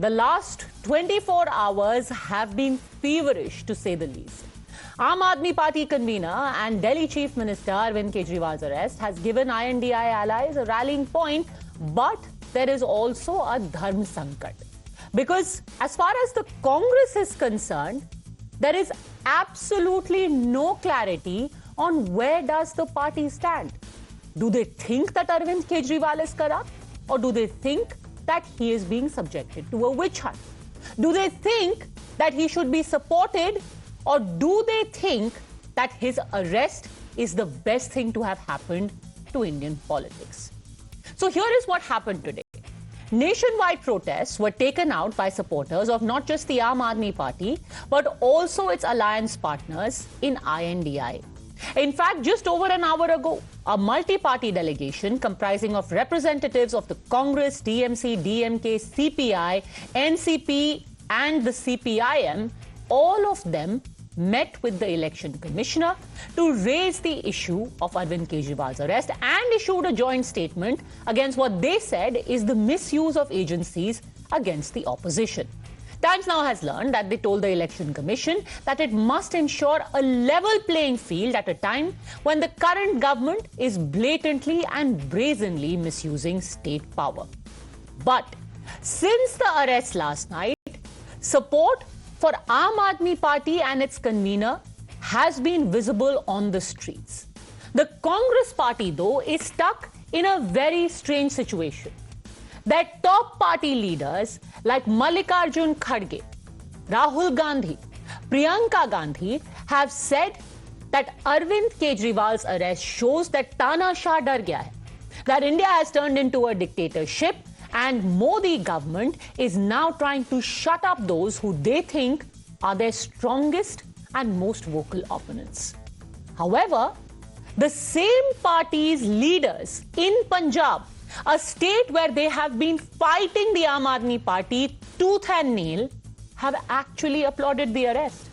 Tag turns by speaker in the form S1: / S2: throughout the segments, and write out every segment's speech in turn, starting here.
S1: The last 24 hours have been feverish, to say the least. Aam Aadmi Party convener and Delhi Chief Minister Arvind Kejriwal's arrest has given INDI allies a rallying point, but there is also a dharma sankat. Because as far as the Congress is concerned, there is absolutely no clarity on where does the party stand. Do they think that Arvind Kejriwal is corrupt, or do they think that he is being subjected to a witch hunt? Do they think that he should be supported, or do they think that his arrest is the best thing to have happened to Indian politics? So here is what happened today. Nationwide protests were taken out by supporters of not just the Aam Aadmi Party, but also its alliance partners in INDI. In fact, just over an hour ago, a multi-party delegation comprising of representatives of the Congress, DMC, DMK, CPI, NCP and the CPIM, all of them met with the election commissioner to raise the issue of Arvind Kejriwal's arrest and issued a joint statement against what they said is the misuse of agencies against the opposition. Times Now has learned that they told the Election Commission that it must ensure a level playing field at a time when the current government is blatantly and brazenly misusing state power. But since the arrest last night, support for Aam Aadmi Party and its convener has been visible on the streets. The Congress party, though, is stuck in a very strange situation. Their top party leaders like Mallikarjun Kharge, Rahul Gandhi, Priyanka Gandhi have said that Arvind Kejriwal's arrest shows that Tanashah dar gaya hai, that India has turned into a dictatorship and Modi government is now trying to shut up those who they think are their strongest and most vocal opponents. However, the same party's leaders in Punjab, a state where they have been fighting the Aam Aadmi Party tooth and nail, have actually applauded the arrest.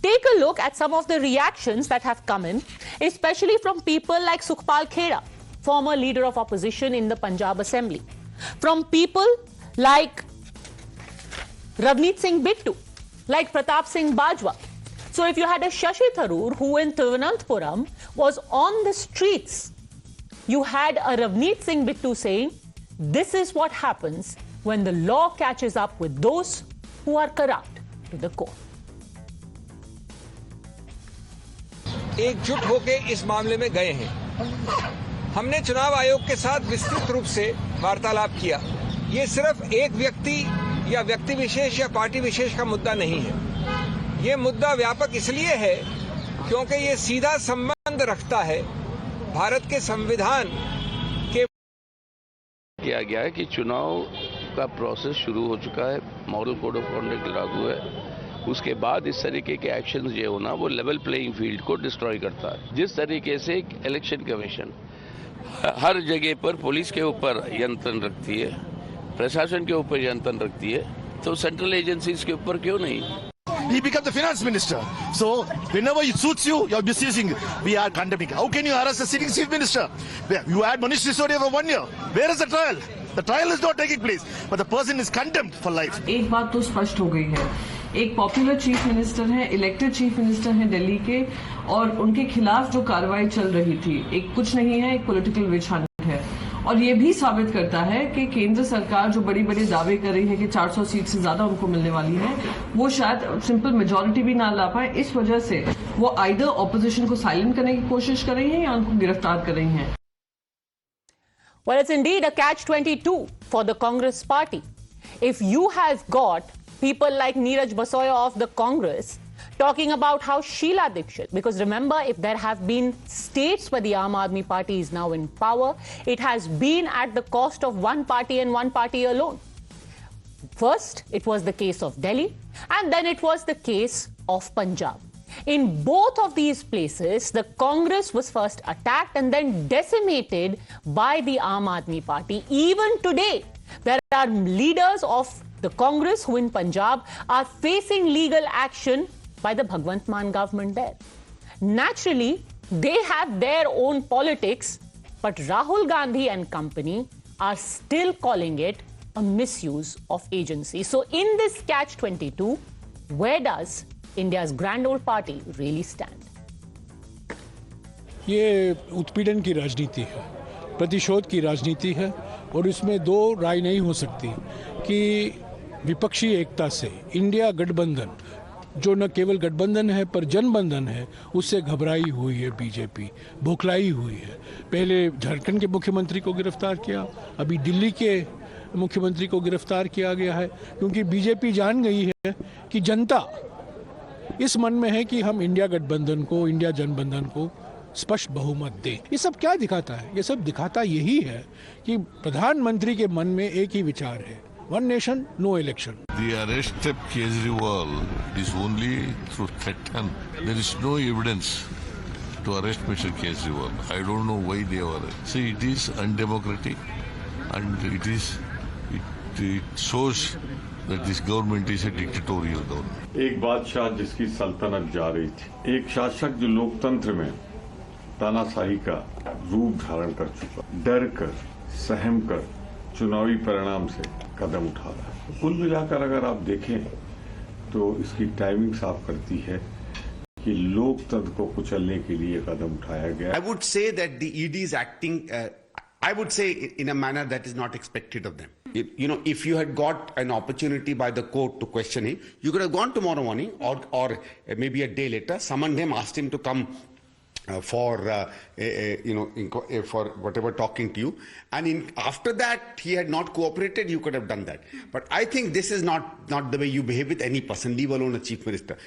S1: Take a look at some of the reactions that have come in, especially from people like Sukhpal Khera, former leader of opposition in the Punjab Assembly. From people like Ravneet Singh Bittu, like Pratap Singh Bajwa. So if you had a Shashi Tharoor who in Thiruvananthapuram was on the streets, you had a Ravneet Singh Bittu saying, this is what happens when the law catches up with those who are corrupt to the core.
S2: एकजुट होके इस मामले में गए हैं। हमने चुनाव आयोग के साथ विस्तृत रूप से वार्तालाप किया। ये सिर्फ एक व्यक्ति या व्यक्ति विशेष या पार्टी विशेष का मुद्दा नहीं है। ये मुद्दा व्यापक इसलिए है क्योंकि ये सीधा संबंध रखता है भारत के संविधान के।
S3: किया गया है कि चुनाव का प्रोसेस शुरू हो चुका है, मॉडल कोड ऑफ कॉन्डक्ट लागू है। उसके बाद इस तरीके के एक्शन जो होना वो लेवल प्लेइंग फील्ड को डिस्ट्रॉय करता है। जिस तरीके से एक इलेक्शन कमीशन हर जगह पर पुलिस के ऊपर नियंत्रण रखती है, प्रशासन के ऊपर नियंत्रण रखती है, तो सेंट्रल एजेंसीज के ऊपर क्यों नहीं?
S4: He becomes the finance minister. So whenever it suits you, you're misusing. We are condemning. How can you harass a sitting chief minister? You had Manish Sisodia for 1 year. Where is the trial? The trial is not taking place, but the person is condemned for life.
S5: एक बात तो स्पष्ट हो गई है, एक popular chief minister है, elected chief minister है दिल्ली के, और उनके खिलाफ जो कार्रवाई चल रही थी, एक कुछ नहीं है, एक पॉलिटिकल विच हंट है। और ये भी साबित करता है कि केंद्र सरकार जो बड़ी बड़ी दावे कर रही है कि 400 सीट से ज्यादा उनको मिलने वाली है, वो शायद सिंपल मेजोरिटी भी ना ला पाए। इस वजह से वो आइदर ऑपोजिशन को साइलेंट करने की कोशिश कर रही हैं या उनको गिरफ्तार कर रही हैं।
S1: Well, it's indeed a catch-22 for the Congress party. If you have got people like Neeraj Basoya of the Congress talking about how Sheila Dikshit, because remember, if there have been states where the Aam Aadmi Party is now in power, it has been at the cost of one party and one party alone. First, it was the case of Delhi, and then it was the case of Punjab. In both of these places, the Congress was first attacked and then decimated by the Aam Aadmi Party. Even today, there are leaders of the Congress who in Punjab are facing legal action by the Bhagwant Mann government there. Naturally, they have their own politics, but Rahul Gandhi and company are still calling it a misuse of agency. So in this catch-22, where does India's grand old party really stand?
S6: ये उत्पीड़न की राजनीति है, प्रतिशोध की राजनीति है और इसमें दो राय नहीं हो सकती कि विपक्षी एकता से इंडिया गठबंधन, जो न केवल गठबंधन है पर जनबंधन है, उससे घबराई हुई है बीजेपी, बौखलाई हुई है। पहले झारखंड के मुख्यमंत्री को गिरफ्तार किया, अभी दिल्ली के मुख्यमंत्री को गिरफ्तार किया गया है, क्योंकि बीजेपी जान गई है कि जनता इस मन में है कि हम इंडिया गठबंधन को, इंडिया जनबंधन को स्पष्ट बहुमत दें। ये सब क्या दिखाता है? ये सब दिखाता यही है कि प्रधानमंत्री के मन में एक ही विचार है, one nation no election.
S7: The arrest of Kejriwal is only through threat and there is no evidence to arrest Mr. Kejriwal. I don't know why they were. See, it is undemocratic and it shows that this government is a dictatorial government.
S8: एक बादशाह जिसकी सल्तनत जा रही थी, एक शासक जो लोकतंत्र में तानाशाही का रूप धारण कर चुका, डर कर, सहम कर चुनावी परिणाम से कदम उठा रहा है। कुल मिलाकर अगर आप देखें तो इसकी टाइमिंग साफ करती है कि लोकतंत्र को कुचलने के लिए कदम उठाया गया।
S9: I would say that the ED is acting, I would say in a manner that is not expected of them. You know, if you had got an opportunity by the court to question him, you could have gone tomorrow morning or maybe a day later, summoned him, asked him to come for whatever talking to you, and after that he had not cooperated, you could have done that. But I think this is not the way you behave with any person, leave alone a chief minister.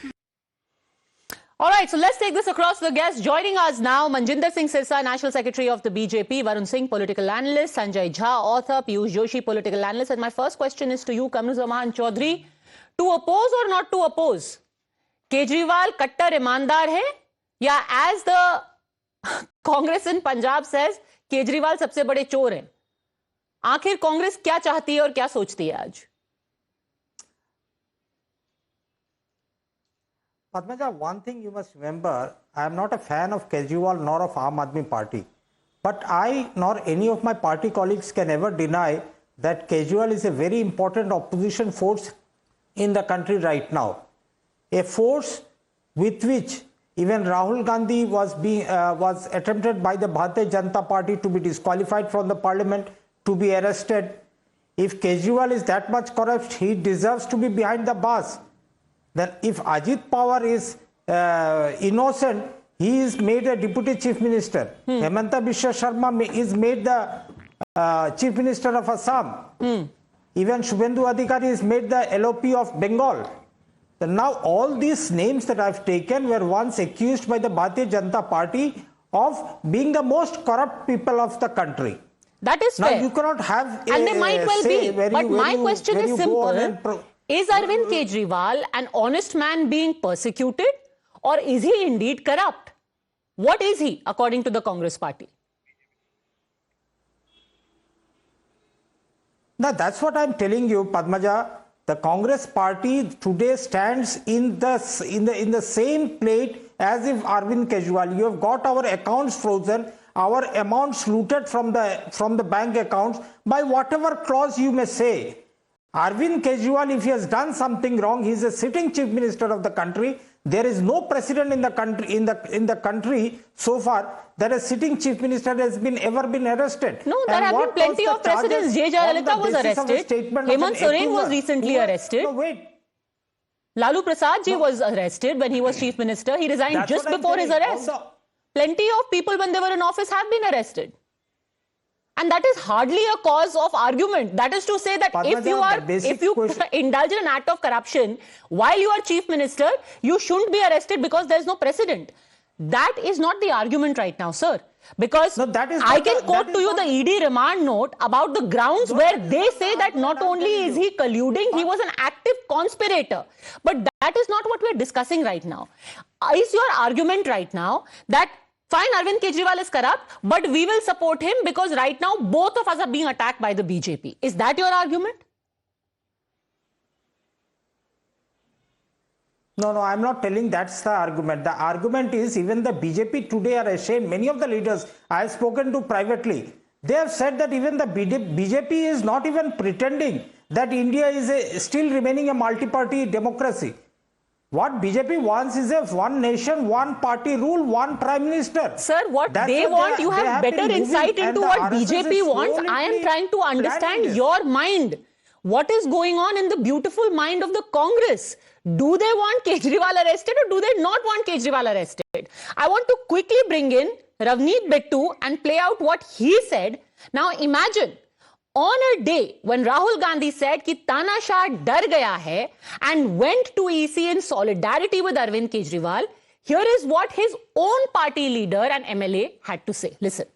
S1: All right, so let's take this across the guests. Joining us now, Manjinder Singh Sirsa, National Secretary of the BJP, Varun Singh, political analyst, Sanjay Jha, author, Piyush Joshi, political analyst. And my first question is to you, Kamruzaman Chaudhary. To oppose or not to oppose? Kejriwal kattar ईमानदार है या as the Congress in Punjab says, Kejriwal सबसे बड़े चोर हैं? आखिर कांग्रेस क्या चाहती है और क्या सोचती है आज?
S10: Padmaja, one thing you must remember, I am not a fan of Kejriwal nor of Aam Aadmi Party. But I nor any of my party colleagues can ever deny that Kejriwal is a very important opposition force in the country right now. A force with which even Rahul Gandhi was attempted by the Bharatiya Janata Party to be disqualified from the parliament, to be arrested. If Kejriwal is that much corrupt, he deserves to be behind the bars. Then if Ajit Pawar is innocent, he is made a deputy chief minister. Hemanta Biswa Sharma is made the chief minister of Assam. Even Shubhendu Adhikari is made the LOP of Bengal. So now all these names that I've taken were once accused by the Bharatiya Janata Party of being the most corrupt people of the country.
S1: That is
S10: now
S1: fair.
S10: you cannot have
S1: and they might well be. But my question is simple. Is Arvind Kejriwal an honest man being persecuted, or is he indeed corrupt? What is he, according to the Congress party?
S10: Now that's what I'm telling you, Padmaja. The Congress party today stands in the same plate as if Arvind Kejriwal. You have got our accounts frozen, our amounts looted from the bank accounts by whatever clause you may say. Arvind Kejriwal, if he has done something wrong, he is a sitting chief minister of the country. There is no precedent in the country so far that a sitting chief minister has ever been arrested.
S1: No, there have been plenty of precedents. J. Jayalalitha was arrested. Hemant Soren was recently arrested.
S10: No, wait.
S1: Lalu Prasad ji was arrested when he was chief minister. He resigned just before his arrest. Plenty of people when they were in office have been arrested. And that is hardly a cause of argument. That is to say that
S10: Padmaja,
S1: if you indulge in an act of corruption while you are chief minister, you shouldn't be arrested because there is no precedent. That is not the argument right now, sir. Because
S10: no,
S1: I can quote to you the ED remand note about the grounds where they say that not only is he colluding, he was an active conspirator. But that is not what we are discussing right now. Is your argument right now that fine, Arvind Kejriwal is corrupt, but we will support him because right now both of us are being attacked by the BJP. Is that your argument?
S10: No, I'm not telling that's the argument. The argument is even the BJP today are ashamed. Many of the leaders I have spoken to privately, They have said that even the BJP is not even pretending that India is still remaining a multi-party democracy. What BJP wants is a one nation, one party rule, one prime minister.
S1: Sir, what they want, you have better insight into what BJP wants. I am trying to understand your mind. What is going on in the beautiful mind of the Congress? Do they want Kejriwal arrested or do they not want Kejriwal arrested? I want to quickly bring in Ravneet Bittu and play out what he said. Now imagine, on a day when Rahul Gandhi said कि तानाशाह डर गया है and went to EC in solidarity with Arvind Kejriwal, here is what his own party leader and MLA had to say. Listen.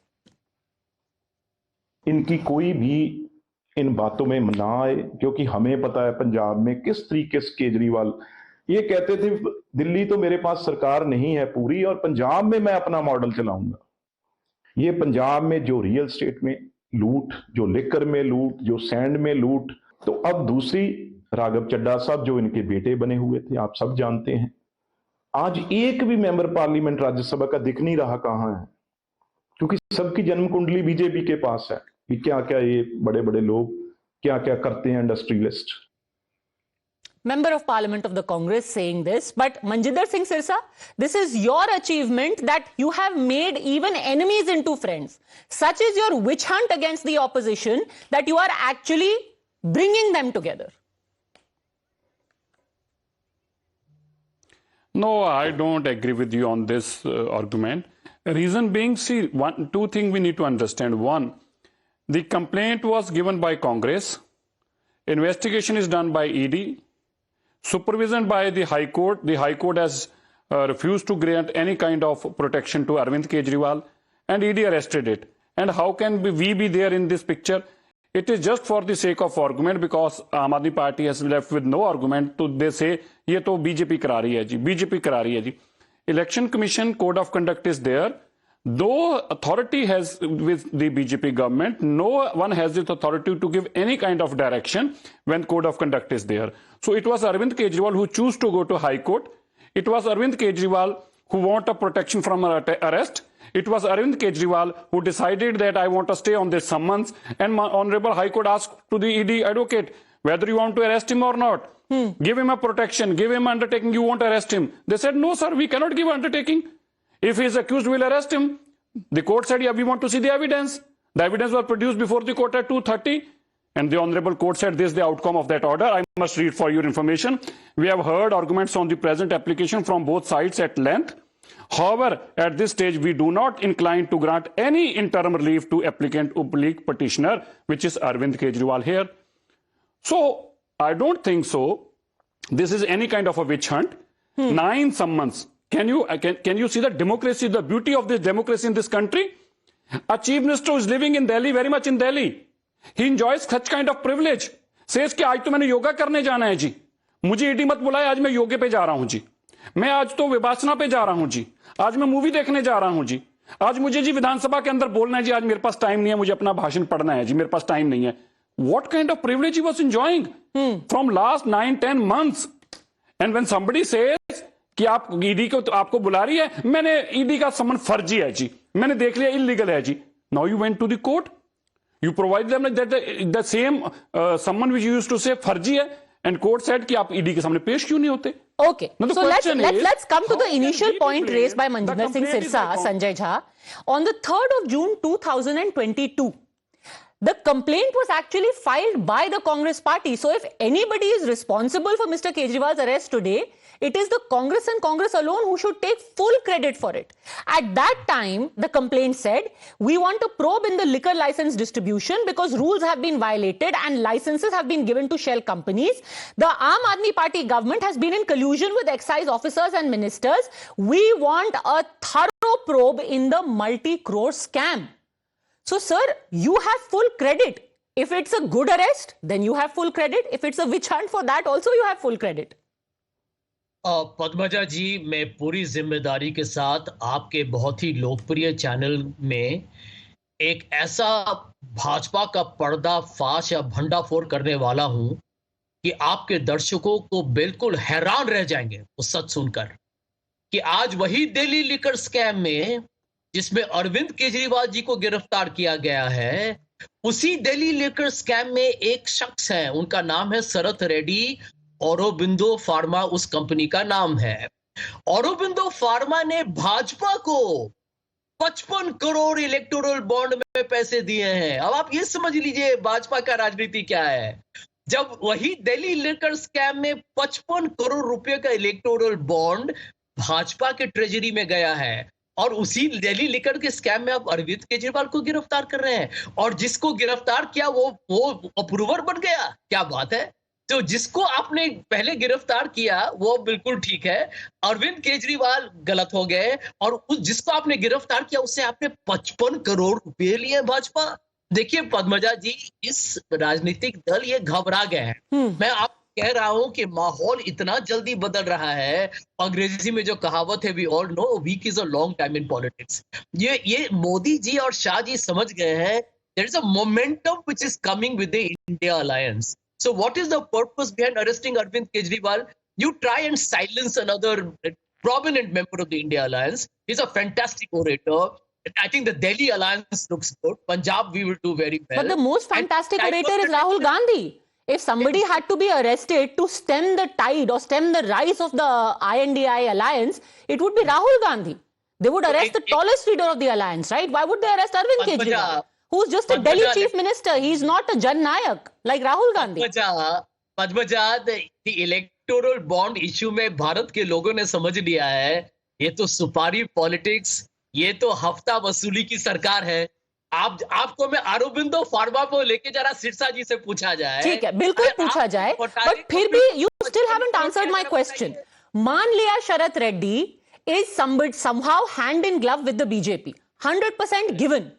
S11: इनकी कोई भी इन बातों में ना आए, क्योंकि हमें पता है पंजाब में किस तरीके से केजरीवाल ये कहते थे दिल्ली तो मेरे पास सरकार नहीं है पूरी और पंजाब में मैं अपना मॉडल चलाऊंगा। ये पंजाब में जो रियल स्टेट में लूट, जो लिकर में लूट, जो सैंड में लूट, तो अब दूसरी राघव चड्ढा साहब जो इनके बेटे बने हुए थे, आप सब जानते हैं, आज एक भी मेंबर पार्लियामेंट राज्यसभा का दिख नहीं रहा कहां है, क्योंकि सबकी जन्म कुंडली बीजेपी के पास है कि क्या क्या ये बड़े बड़े लोग क्या क्या करते हैं industrialist.
S1: Member of Parliament of the Congress saying this, but Manjinder Singh Sirsa, this is your achievement that you have made even enemies into friends. Such is your witch hunt against the opposition that you are actually bringing them together.
S12: No, I don't agree with you on this argument. Reason being, see, two things we need to understand. One, the complaint was given by Congress. Investigation is done by ED. Supervision by the High Court. The High Court has refused to grant any kind of protection to Arvind Kejriwal, and ED arrested it. And how can we be there in this picture? It is just for the sake of argument, because Aam Aadmi Party has left with no argument. So they say, ये तो BJP करा रही है जी, BJP करा रही है जी. Election Commission Code of Conduct is there. Though authority has with the BJP government, no one has the authority to give any kind of direction when Code of Conduct is there. So it was Arvind Kejriwal who chose to go to High Court. It was Arvind Kejriwal who wanted a protection from arrest. It was Arvind Kejriwal who decided that I want to stay on this summons, and my Honorable High Court asked to the ED advocate whether you want to arrest him or not. Give him a protection, give him undertaking, you won't arrest him. They said, no sir, we cannot give undertaking. If he is accused, we'll arrest him. The court said, yeah, we want to see the evidence. The evidence was produced before the court at 2:30. And the Honorable Court said, this is the outcome of that order. I must read for your information. We have heard arguments on the present application from both sides at length. However, at this stage, we do not incline to grant any interim relief to applicant oblique petitioner, which is Arvind Kejriwal here. So, I don't think so. This is any kind of a witch hunt. 9 summons. Can you see the democracy, the beauty of this democracy in this country? A chief minister who is living in Delhi, very much in Delhi, he enjoys such kind of privilege. Says कि आज तो मैंने योगा करने जाना है जी, मुझे ED मत बुलाए, आज मैं योगे पे जा रहा हूं जी, मैं आज तो विपासना पे जा रहा हूं जी, आज मैं मूवी देखने जा रहा हूं जी, आज मुझे जी विधानसभा के अंदर बोलना है जी, आज मेरे पास टाइम नहीं है, मुझे अपना भाषण पढ़ना है जी, मेरे पास टाइम नहीं है. What kind of privilege he was enjoying from last 9-10 months? And when somebody says कि आप ईडी को आपको बुला रही है, मैंने ईडी का सम्मन फर्जी है जी, मैंने देख लिया इलीगल है जी. Now you went to the court, you provided them that the same summon which you used to say फर्जी है, and court said कि आप ईडी के सामने पेश क्यों नहीं होते?
S1: Okay, so let's come to the initial point raised by Manjinder Singh Sirsa, Sanjay Jha. On the 3rd of June 2022, the complaint was actually filed by the Congress party. So if anybody is responsible for Mr. Kejriwal's arrest today, it is the Congress and Congress alone who should take full credit for it. At that time, the complaint said, we want to probe in the liquor license distribution because rules have been violated and licenses have been given to shell companies. The Aam Aadmi Party government has been in collusion with excise officers and ministers. We want a thorough probe in the multi-crore scam. So, sir, you have full credit. If it's a good arrest, then you have full credit. If it's a witch hunt, for that also you have full credit.
S13: Padmaja जी, मैं पूरी जिम्मेदारी के साथ आपके बहुत ही लोकप्रिय channel में एक ऐसा भाजपा का पर्दाफाश या भंडाफोड़ करने वाला हूं कि आपके दर्शकों को बिल्कुल हैरान रह जाएंगे वो सच सुनकर कि आज वही दिल्ली लिकर स्कैम में जिसमें अरविंद केजरीवाल जी को गिरफ्तार किया गया है, उसी दिल्ली लिकर स्कैम में एक शख्स है, उनका नाम है शरत रेड्डी। औरोबिंदो फार्मा उस कंपनी का नाम है। औरोबिंदो फार्मा ने भाजपा को 55 करोड़ इलेक्टोरल बॉन्ड में पैसे दिए हैं। अब आप ये समझ लीजिए भाजपा का राजनीति क्या है। जब वही दिल्ली लिकर स्कैम में 55 करोड़ रुपए का इलेक्टोरल बॉन्ड भाजपा के ट्रेजरी में गया है, और उसी दिल्ली लिकर के स्कैम में आप अरविंद केजरीवाल को गिरफ्तार कर रहे हैं, और जिसको गिरफ्तार किया वो अप्रूवर बन गया। क्या बात है। तो जिसको आपने पहले गिरफ्तार किया वो बिल्कुल ठीक है, अरविंद केजरीवाल गलत हो गए, और उस जिसको आपने गिरफ्तार किया उससे आपने 55 करोड़ रुपए लिए भाजपा। देखिए पद्मजा जी, इस राजनीतिक दल ये घबरा गए हैं। मैं आप कह रहा हूं कि माहौल इतना जल्दी बदल रहा है। अंग्रेजी में जो कहावत है, we all know week is a long time in politics. ये मोदी जी और शाह जी समझ गए हैं, there is a momentum which is coming with the India alliance. So what is the purpose behind arresting Arvind Kejriwal? You try and silence another prominent member of the India Alliance. He's a fantastic orator. I think the Delhi Alliance looks good. Punjab, we will do very well.
S1: But the most fantastic orator is Rahul Gandhi. If somebody had to be arrested to stem the tide or stem the rise of the INDI alliance, it would be Rahul Gandhi. They would arrest the tallest leader of the alliance, right? Why would they arrest Arvind Kejriwal? Who's just a Delhi chief minister? He's not a Jan Nayak like Rahul Gandhi.
S13: Padmaja, the electoral bond issue में भारत के लोगों ने समझ लिया है, ये तो सुपारी पॉलिटिक्स, ये तो हफ्ता वसूली की सरकार है। आपको मैं औरोबिंदो फार्मा को लेके जरा सिरसा जी से पूछा जाए।
S1: ठीक है, बिल्कुल पूछा जाए, बट फिर भी you still haven't answered my question. मान लिया शरत Reddy is somehow hand in glove with the BJP, 100% given.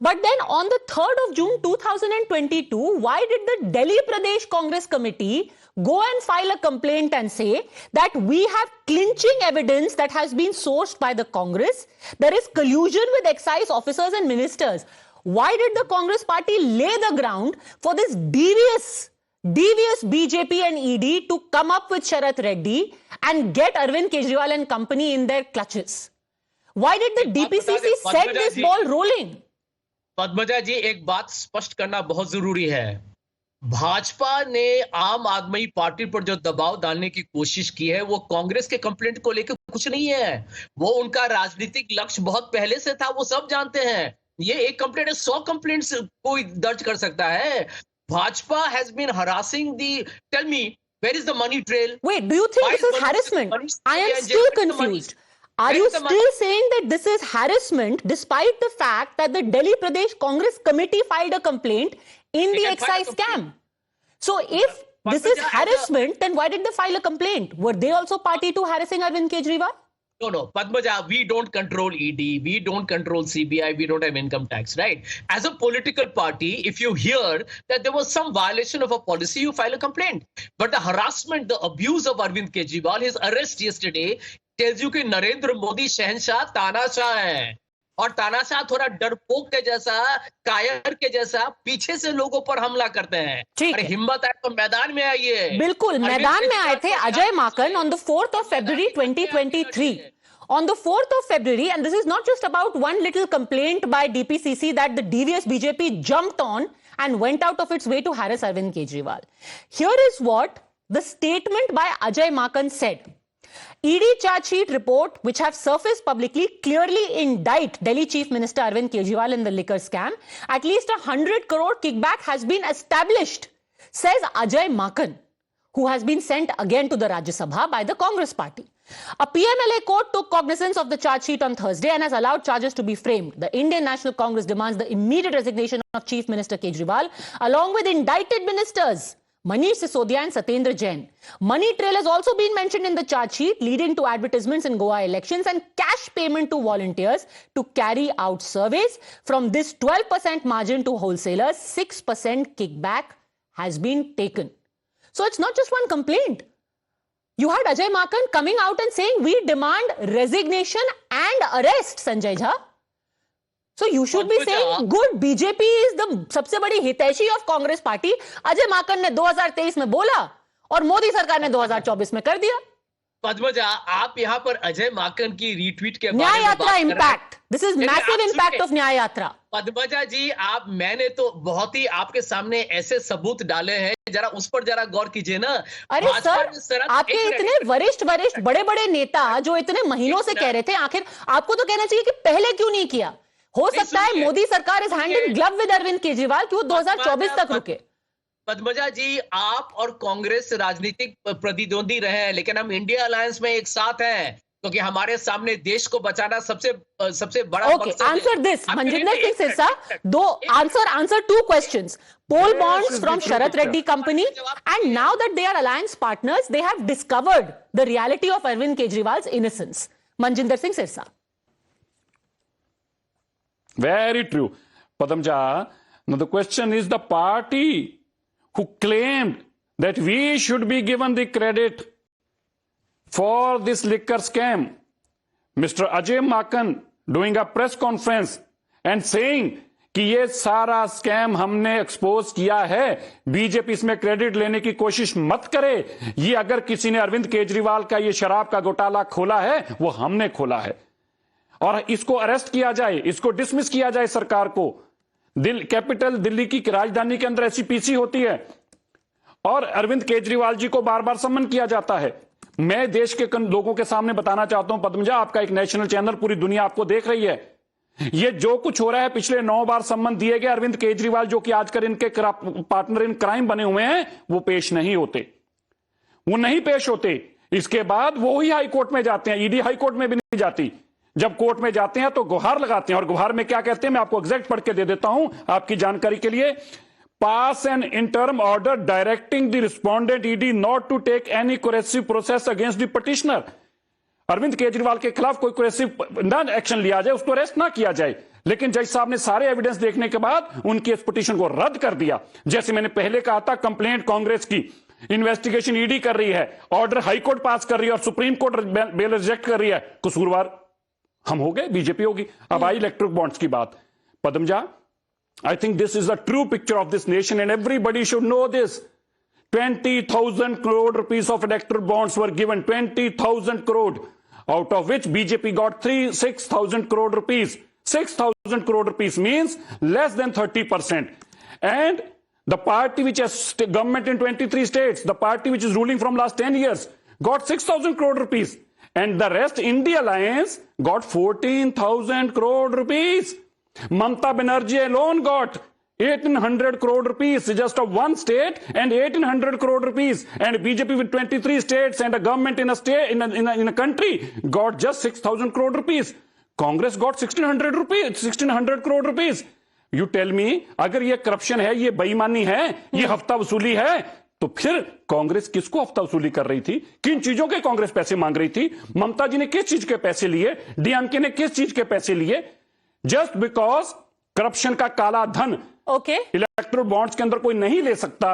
S1: But then on the 3rd of June 2022, why did the Delhi Pradesh Congress Committee go and file a complaint and say that we have clinching evidence that has been sourced by the Congress? There is collusion with excise officers and ministers. Why did the Congress party lay the ground for this devious BJP and ED to come up with Sharath Reddy and get Arvind Kejriwal and company in their clutches? Why did the DPCC set this ball rolling?
S13: Padmaja जी, एक बात स्पष्ट करना बहुत जरूरी है। भाजपा ने आम आदमी पार्टी पर जो दबाव डालने की कोशिश की है वो कांग्रेस के कंप्लेंट को लेकर कुछ नहीं है। वो उनका राजनीतिक लक्ष्य बहुत पहले से था, वो सब जानते हैं। ये एक कंप्लेंट है, 100 कंप्लेंट्स कोई दर्ज कर सकता है। Bhajpa has been harassing the, tell me where is the money trail?
S1: Wait, do you think this is harassment? I am still confused. Are you still saying that this is harassment despite the fact that the Delhi Pradesh Congress Committee filed a complaint in the excise scam? So if this is harassment, then why did they file a complaint? Were they also party to harassing Arvind Kejriwal?
S13: No, Padmaja, we don't control ED, we don't control CBI, we don't have income tax, right? As a political party, if you hear that there was some violation of a policy, you file a complaint. But the harassment, the abuse of Arvind Kejriwal, his arrest yesterday, tells you कि नरेंद्र मोदी शहंशाह तानाशाह है, और तानाशाह थोड़ा डरपोक के जैसा, कायर के जैसा पीछे से लोगों पर हमला करते हैं। अरे हिम्मत है तो मैदान में आइए।
S1: बिल्कुल मैदान में आए थे Ajay Maken on the 4th of February 2023. On the 4th of February, and this is not just about one little complaint by DPCC that the devious BJP jumped on and went out of its way to harass Arvind Kejriwal. Here is what the statement by Ajay Makan said. ED charge sheet report, which have surfaced publicly, clearly indict Delhi Chief Minister Arvind Kejriwal in the liquor scam. At least 100 crore kickback has been established, says Ajay Makan, who has been sent again to the Rajya Sabha by the Congress party. A PMLA court took cognizance of the charge sheet on Thursday and has allowed charges to be framed. The Indian National Congress demands the immediate resignation of Chief Minister Kejriwal, along with indicted ministers Manish Sisodia and Satyendra Jain. Money trail has also been mentioned in the charge sheet, leading to advertisements in Goa elections and cash payment to volunteers to carry out surveys. From this 12% margin to wholesalers, 6% kickback has been taken. So it's not just one complaint. You had Ajay Makan coming out and saying, we demand resignation and arrest Sanjay Jha. So you should be saying, good, BJP is the सबसे बड़ी हितैषी of Congress party. Ajay Maken ने 2023 में बोला और मोदी सरकार ने 2024 में कर दिया.
S13: पद्मजा, आप यहाँ पर अजय माकन की रीट्वीट के बारे
S1: न्याय
S13: में
S1: यात्रा
S13: बात कर रहे हैं।
S1: इम्पैक्ट, दिस इज
S13: नहीं,
S1: मैसिव
S13: आप
S1: इम्पैक्ट
S13: सुनिए।
S1: ऑफ न्याय यात्रा।
S13: पद्मजा जी, मैंने तो बहुत ही आपके सामने ऐसे सबूत डाले हैं, जरा उस पर जरा गौर कीजिए ना।
S1: अरे
S13: भाजपा
S1: सर,
S13: ने सड़क-
S1: आपके
S13: एक
S1: इतने
S13: मिनट,
S1: वरिष्ठ बड़े बड़े नेता जो इतने महीनों से कह रहे थे, आखिर आपको तो कहना चाहिए कि पहले क्यों नहीं किया। हो
S13: नहीं,
S1: सकता है
S13: सुनिए,
S1: Modi sarkar is hand in glove with Arvind Kejriwal कि वो 2024 तक रुके।
S13: पद्मजा जी, आप और कांग्रेस राजनीतिक प्रतिद्वंदी रहे हैं, लेकिन हम इंडिया अलायंस में एक साथ हैं, क्योंकि हमारे सामने देश को बचाना सबसे बड़ा
S1: ओके,
S13: मकसद है।
S1: आंसर दिस
S13: आप
S1: मनजिंदर
S13: कहिए,
S1: सिंह सिरसा, दो answer two questions. Poll bonds from Sharath Reddy company, and now that they are alliance partners, they have discovered the reality of Arvind Kejriwal's innocence. Manjinder Singh Sirsa.
S12: Very true. Padamja, now the question is the party who claimed that we should be given the credit for this liquor scam. Mr. Ajay Makan doing a press conference and saying कि ये सारा scam हमने expose किया है, BJP इसमें credit लेने की कोशिश मत करे। ये अगर किसी ने अरविंद केजरीवाल का ये शराब का घोटाला खोला है, वो हमने खोला है, और इसको अरेस्ट किया जाए, इसको डिसमिस किया जाए सरकार को। कैपिटल दिल्ली की राजधानी के अंदर ऐसी पीसी होती है और अरविंद केजरीवाल जी को बार बार सम्मन किया जाता है। मैं देश के लोगों के सामने बताना चाहता हूं पद्मजा, आपका एक नेशनल चैनल, पूरी दुनिया आपको देख रही है, ये जो कुछ हो रहा है, पिछले 9 बार सम्मन दिए गए अरविंद केजरीवाल जो कि आजकल इनके पार्टनर इन क्राइम बने हुए हैं, वो पेश नहीं होते, वो नहीं पेश होते। इसके बाद वो ही हाई कोर्ट में जाते हैं, ईडी हाई कोर्ट में भी नहीं जाती। जब कोर्ट में जाते हैं तो गुहार लगाते हैं, और गुहार में क्या कहते हैं, मैं आपको एग्जैक्ट पढ़ के दे देता हूं आपकी जानकारी के लिए। Pass an interim order directing the respondent ED not to take any coercive process against the petitioner. Arvind Kejriwal के खिलाफ कोई कोरेसिव ना एक्शन लिया जाए, उसको अरेस्ट ना किया जाए, लेकिन जज साहब ने सारे एविडेंस देखने के बाद उनकी इस पिटीशन को रद्द कर दिया। जैसे मैंने पहले कहा था, कंप्लेंट कांग्रेस की, इन्वेस्टिगेशन ईडी कर रही है, ऑर्डर हाईकोर्ट पास कर रही है और सुप्रीम कोर्ट बेल रिजेक्ट कर रही है, कसूरवार हम हो गए, बीजेपी होगी। अब आई इलेक्ट्रिक बॉन्ड्स की बात। Padmaja, I think this is the true picture of this nation and everybody should know this. 20,000 crore rupees of electoral bonds were given, 20,000 crore, out of which BJP got 6,000 crore rupees. 6,000 crore rupees means less than 30%. And the party which has government in 23 states, the party which is ruling from last 10 years, got 6,000 crore rupees. And the rest, India Alliance, got 14,000 crore rupees. Mamata Banerjee alone got 1,800 crore rupees just of one state, and 1,800 crore rupees, and BJP with 23 states and a government in a state in a country got just 6,000 crore rupees. Congress got 1,600 crore rupees. You tell me, अगर ये corruption है, ये बेईमानी है, ये हफ्ता वसूली है, तो फिर कांग्रेस किसको हफ्ता वसूली कर रही थी? किन चीजों के कांग्रेस पैसे मांग रही थी? ममता जी ने किस चीज के पैसे लिए? डीएमके ने किस चीज के पैसे लिए? जस्ट बिकॉज करप्शन का काला धन इलेक्ट्रल बॉन्ड्स के अंदर कोई नहीं ले सकता।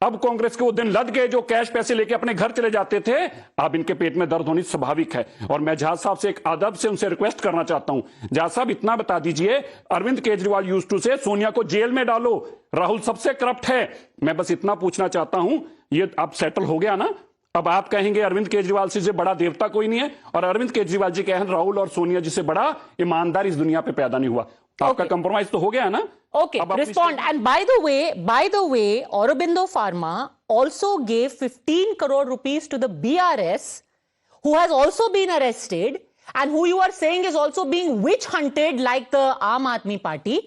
S12: अब कांग्रेस के वो दिन लद गए जो कैश पैसे लेके अपने घर चले जाते थे। अब इनके पेट में दर्द होनी स्वाभाविक है। और मैं जहाज साहब से एक अदब से उनसे रिक्वेस्ट करना चाहता हूं, जहाज साहब इतना बता दीजिए, अरविंद केजरीवाल यूज्ड टू से सोनिया को जेल में डालो, राहुल सबसे करप्ट है। मैं बस इतना पूछना चाहता हूं, ये अब सेटल हो गया ना? अब आप कहेंगे अरविंद केजरीवाल से बड़ा देवता कोई नहीं है, और अरविंद केजरीवाल जी कहें राहुल और सोनिया जी से बड़ा ईमानदार इस दुनिया पे पैदा नहीं हुआ। आपका कंप्रोमाइज तो हो गया ना?
S1: Okay, respond. And by the way, Aurobindo Pharma also gave 15 crore rupees to the BRS, who has also been arrested, and who you are saying is also being witch hunted like the Aam Aadmi Party.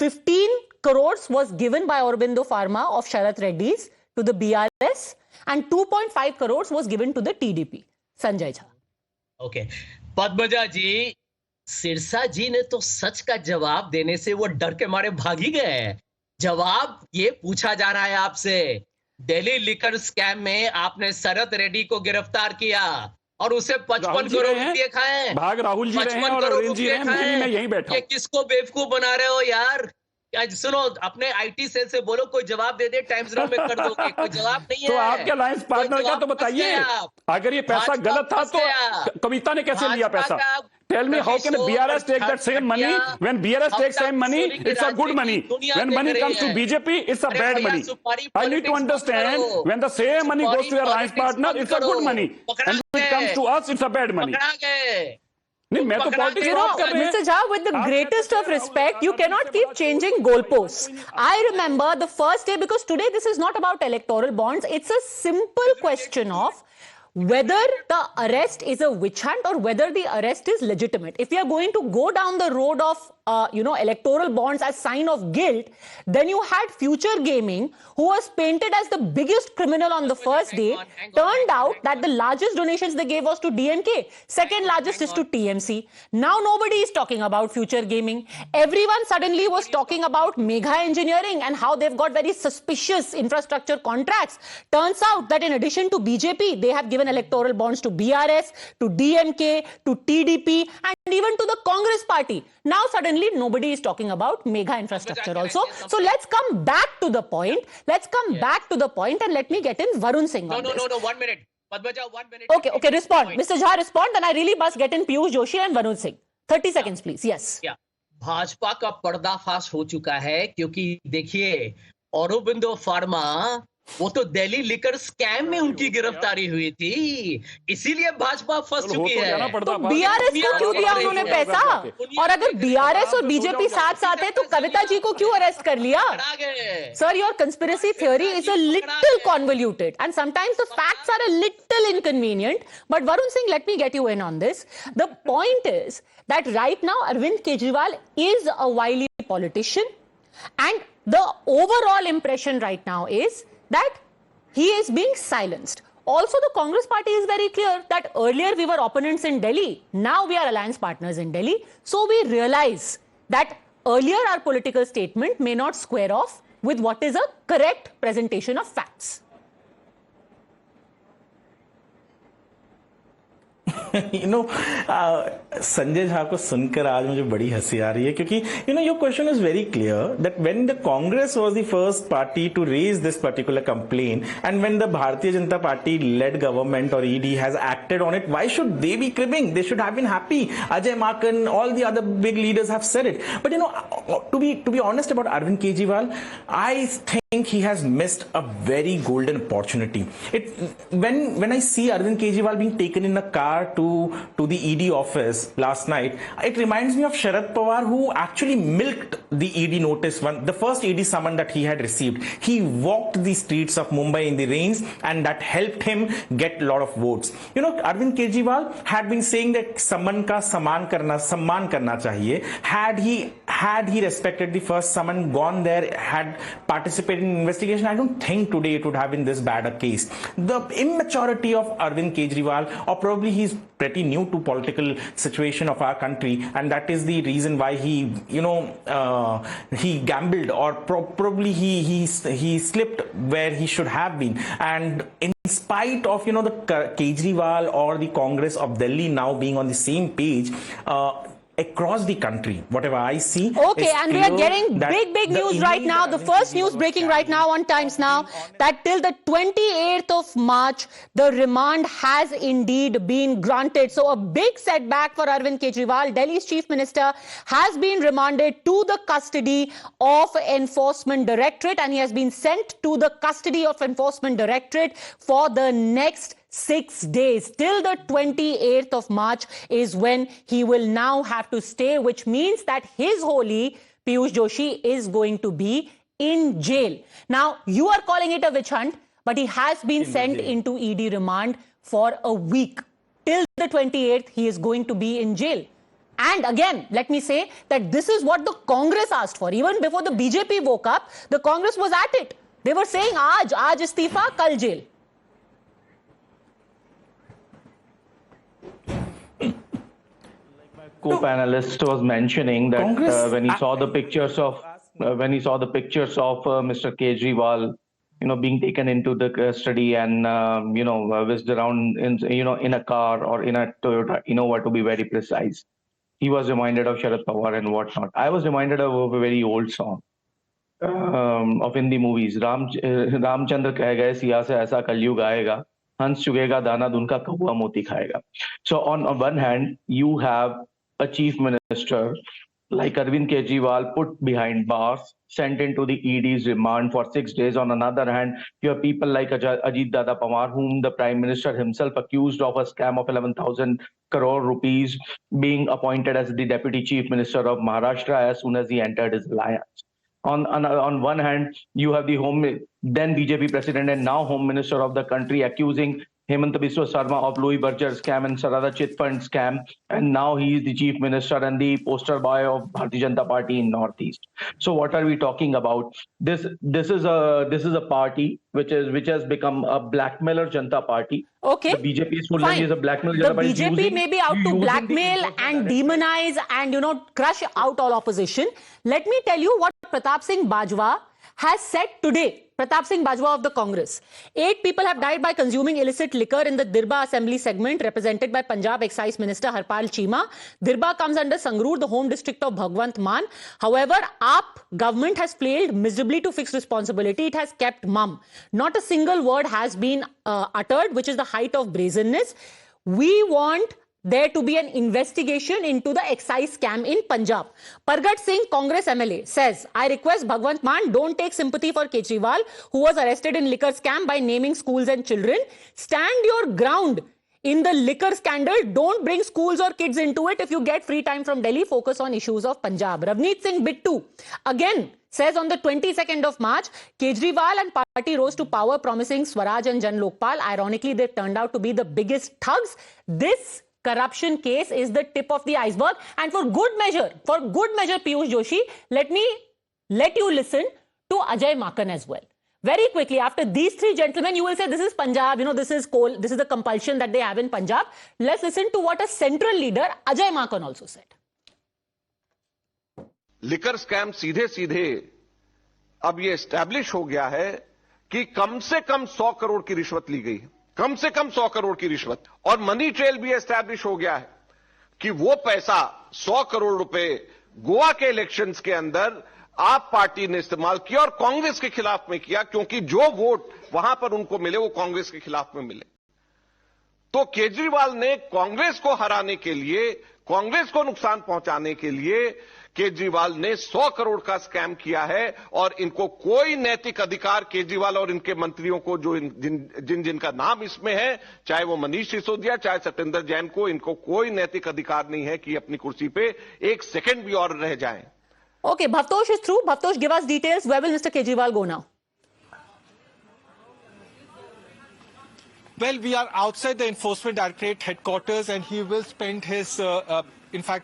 S1: 15 crores was given by Aurobindo Pharma of Sharath Reddy's to the BRS, and 2.5 crores was given to the TDP. Sanjay Jha.
S13: Okay. Padmaja जी, सिरसा जी ने तो सच का जवाब देने से वो डर के मारे भाग ही गए हैं। जवाब ये पूछा जा रहा है आपसे, दिल्ली लिकर स्कैम में आपने शरत रेड्डी को गिरफ्तार किया और उसे 55 करोड़ रुपए खाए।
S12: भाग राहुल जी रहे हैं और अरविंद जी रहे हैं, मैं यहीं बैठा।
S13: ये किसको बेवकूफ बना रहे हो यार? सुनो, अपने आईटी सेल से बोलो कोई जवाब दे दे, टाइम्स नाउ में कर दोगे। कोई जवाब नहीं है
S12: तो आपके अलायंस पार्टनर का तो बताइए। अगर ये पैसा गलत था तो कविता ने कैसे लिया पैसा? Tell me, how can BRS take that same money? When BRS takes same money, it's a good money. When money comes to BJP, it's a bad money. I need to understand, when the same money goes to your alliance partner, it's a good money. And when it comes to us, it's a bad money.
S13: पकड़ा गए।
S12: नहीं, मैं तो politics
S1: You
S12: बात
S1: know,
S12: कर रहे हैं।
S1: Mr. Jha, with the greatest of respect, you cannot keep changing goalposts. I remember the first day, because today this is not about electoral bonds. It's a simple question of whether the arrest is a witch hunt or whether the arrest is legitimate. If we are going to go down the road of electoral bonds as sign of guilt, then you had Future Gaming, who was painted as the biggest criminal on the first day. Turned out that the largest donations they gave was to DMK. Second largest is to TMC. Now nobody is talking about Future Gaming. Everyone suddenly was talking about Megha Engineering and how they've got very suspicious infrastructure contracts. Turns out that in addition to BJP, they have given electoral bonds to BRS, to DMK, to TDP, and even to the Congress party. Now suddenly nobody is talking about mega infrastructure also. So let's come back to the point. Let's come back to the point and let me get in Varun Singh on this.
S13: No, 1 minute. Padmaja, 1 minute.
S1: Okay, respond. Mr. Jha, respond. Then I really must get in Piyush Joshi and Varun Singh. 30 seconds, please. Yes.
S13: Yeah. Bhajpa का पर्दाफाश हो चुका है, क्योंकि देखिए Aurobindo pharma, वो तो Delhi liquor scam में उनकी गिरफ्तारी हुई थी, इसीलिए भाजपा फंस चुकी है।
S1: तो बीआरएस को क्यों दिया उन्होंने पैसा? और अगर बीआरएस और बीजेपी साथ साथ है तो कविता जी को क्यों अरेस्ट कर लिया? Sir, your conspiracy theory is a little convoluted and sometimes the facts are a little inconvenient. But Varun Singh, let me get you in on this. The point is that right now Arvind Kejriwal is a wily politician, and the overall impression right now is that he is being silenced. Also, the Congress party is very clear that earlier we were opponents in Delhi, now we are alliance partners in Delhi. So we realize that earlier our political statement may not square off with what is a correct presentation of facts.
S14: Sanjay Jha को सुनकर आज मुझे बड़ी हंसी आ रही है, क्योंकि your question is very clear that when the Congress was the first party to raise this particular complain and when the Bharatiya Janata party led government और ED has acted on it, why should they be cribbing? They should have been happy. Ajay Maken, all the other big leaders have said it. But to be honest about Arvind Kejriwal, I think he has missed a very golden opportunity. When I see Arvind Kejriwal being taken in a car to the ED office last night, it reminds me of Sharad Pawar, who actually milked the ED notice, the first ED summon that he had received. He walked the streets of Mumbai in the rains, and that helped him get a lot of votes. Arvind Kejriwal had been saying that samman ka सम्मान करना चाहिए. Had he respected the first summon, gone there, had participated in investigation, I don't think today it would have been this bad a case. The immaturity of Arvind Kejriwal, or probably he's pretty new to political situation of our country, and that is the reason why he gambled, or probably he slipped where he should have been. And in spite of the Kejriwal or the Congress of Delhi now being on the same page, across the country, whatever I see.
S1: Okay, and we are getting big news right now. The first news breaking right now on Times Now, that till the 28th of March, the remand has indeed been granted. So a big setback for Arvind Kejriwal. Delhi's chief minister has been remanded to the custody of Enforcement Directorate, and he has been sent to the custody of Enforcement Directorate for the next 6 days. Till the 28th of March is when he will now have to stay, which means that his holy Piyush Joshi is going to be in jail. Now, you are calling it a witch hunt, but he has been sent into ED remand for a week. Till the 28th, he is going to be in jail. And again, let me say that this is what the Congress asked for. Even before the BJP woke up, the Congress was at it. They were saying, aaj istifa, kal jail.
S15: Co-panelist was mentioning that when he saw the pictures of Mr. Kejriwal, being taken into the custody and whisked around in a car or in a Toyota Innova, to be very precise, he was reminded of Sharad Pawar and whatnot. I was reminded of a very old song of Hindi movies. Ramchandra कह गए सिया से ऐसा कलयुग आएगा, हंस चुगेगा दाना दुनका कौवा मोती खाएगा. So on one hand, you have a chief minister like Arvind Kejriwal put behind bars, sent into the ED's remand for 6 days. On another hand, you have people like Ajit Dada Pawar, whom the Prime Minister himself accused of a scam of 11,000 crore rupees, being appointed as the Deputy Chief Minister of Maharashtra as soon as he entered his alliance. On one hand, you have the then BJP President and now Home Minister of the country accusing Hemant Biswa Sarma of Louis Berger scam and Sarada Chit Fund scam, and now he is the Chief Minister and the poster boy of Bharatiya Janata Party in Northeast. So what are we talking about? This is a party which has become a blackmailer Janata Party.
S1: Okay,
S15: the BJP's full name is a blackmailer Janata Party.
S1: The BJP may be out to blackmail and demonize and crush out all opposition. Let me tell you what Pratap Singh Bajwa has said today. Pratap Singh Bajwa of the Congress. 8 people have died by consuming illicit liquor in the Dirba Assembly segment represented by Punjab Excise Minister Harpal Chima. Dirba comes under Sangrur, the home district of Bhagwant Mann. However, AAP government has failed miserably to fix responsibility. It has kept mum. Not a single word has been uttered, which is the height of brazenness. We want there to be an investigation into the excise scam in Punjab. Pargat Singh, Congress MLA, says, I request Bhagwant Mann, don't take sympathy for Kejriwal, who was arrested in liquor scam by naming schools and children. Stand your ground in the liquor scandal. Don't bring schools or kids into it. If you get free time from Delhi, focus on issues of Punjab. Ravneet Singh Bittu, again, says on the 22nd of March, Kejriwal and party rose to power promising Swaraj and Jan Lokpal. Ironically, they turned out to be the biggest thugs. This corruption case is the tip of the iceberg. And for good measure, Piyush Joshi, let you listen to Ajay Maken as well. Very quickly, after these 3 gentlemen, you will say this is Punjab, this is coal, this is the compulsion that they have in Punjab. Let's listen to what a central leader, Ajay Maken, also said.
S16: Liquor scam सीधे सीधे अब ये establish हो गया है कि कम से कम 100 करोड़ की रिश्वत ली गई है, कम से कम 100 करोड़ की रिश्वत। और मनी ट्रेल भी एस्टैब्लिश हो गया है कि वो पैसा 100 करोड़ रुपए गोवा के इलेक्शंस के अंदर आप पार्टी ने इस्तेमाल किया और कांग्रेस के खिलाफ में किया, क्योंकि जो वोट वहां पर उनको मिले वो कांग्रेस के खिलाफ में मिले। तो केजरीवाल ने कांग्रेस को हराने के लिए, कांग्रेस को नुकसान पहुंचाने के लिए केजरीवाल ने 100 करोड़ का स्कैम किया है और इनको कोई नैतिक अधिकार, केजरीवाल और इनके मंत्रियों को जो जिनका नाम इसमें है, चाहे वो मनीष सिसोदिया, चाहे सत्येंद्र जैन को, इनको कोई नैतिक अधिकार नहीं है कि अपनी कुर्सी पे 1 सेकंड भी और रह जाएं।
S1: Okay, Bhavtosh is through. Bhavtosh, give us details. Where will Mr. Kejriwal go now?
S17: Well, we are outside the Enforcement Directorate headquarters and he will spend his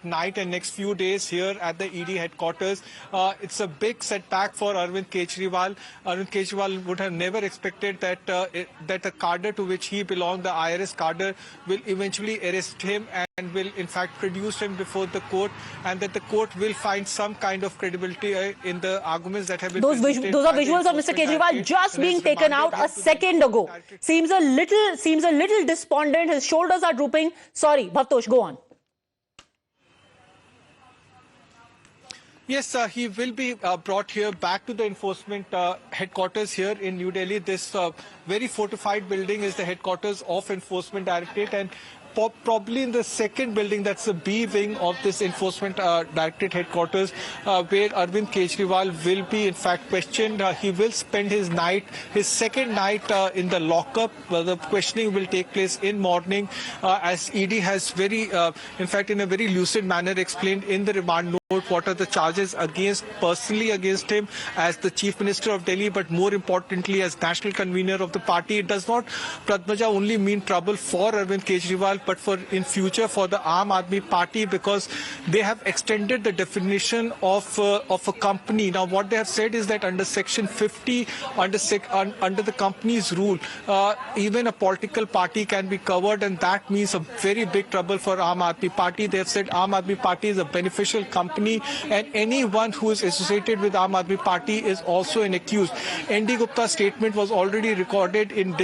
S17: night and next few days here at the ED headquarters. It's a big setback for Arvind Kejriwal. Arvind Kejriwal would have never expected that that the cadre to which he belonged, the IRS cadre, will eventually arrest him and will in fact produce him before the court, and that the court will find some kind of credibility in the arguments that have been presented.
S1: Those are visuals of Mr. Kejriwal just being taken out a second ago. Seems a little despondent. His shoulders are drooping. Sorry, Bhavtosh, go on.
S17: Yes, he will be brought here back to the enforcement headquarters here in New Delhi. This very fortified building is the headquarters of Enforcement Directorate, and probably in the second building, that's the B wing of this Enforcement Directorate headquarters, where Arvind Kejriwal will be in fact questioned. He will spend his second night in the lockup. The questioning will take place in morning, as ED has in fact in a very lucid manner explained in the remand note what are the charges personally against him as the Chief Minister of Delhi, but more importantly as national convener of the party. It does not, Pratmaja, only mean trouble for Arvind Kejriwal, but for in future for the Aam Aadmi Party, because they have extended the definition of a company. Now what they have said is that under Section 50, under the company's rule, even a political party can be covered, and that means a very big trouble for Aam Aadmi Party. They have said Aam Aadmi Party is a beneficial company, and anyone who is associated with Aam Aadmi Party is also an accused. ND Gupta's statement was already recorded in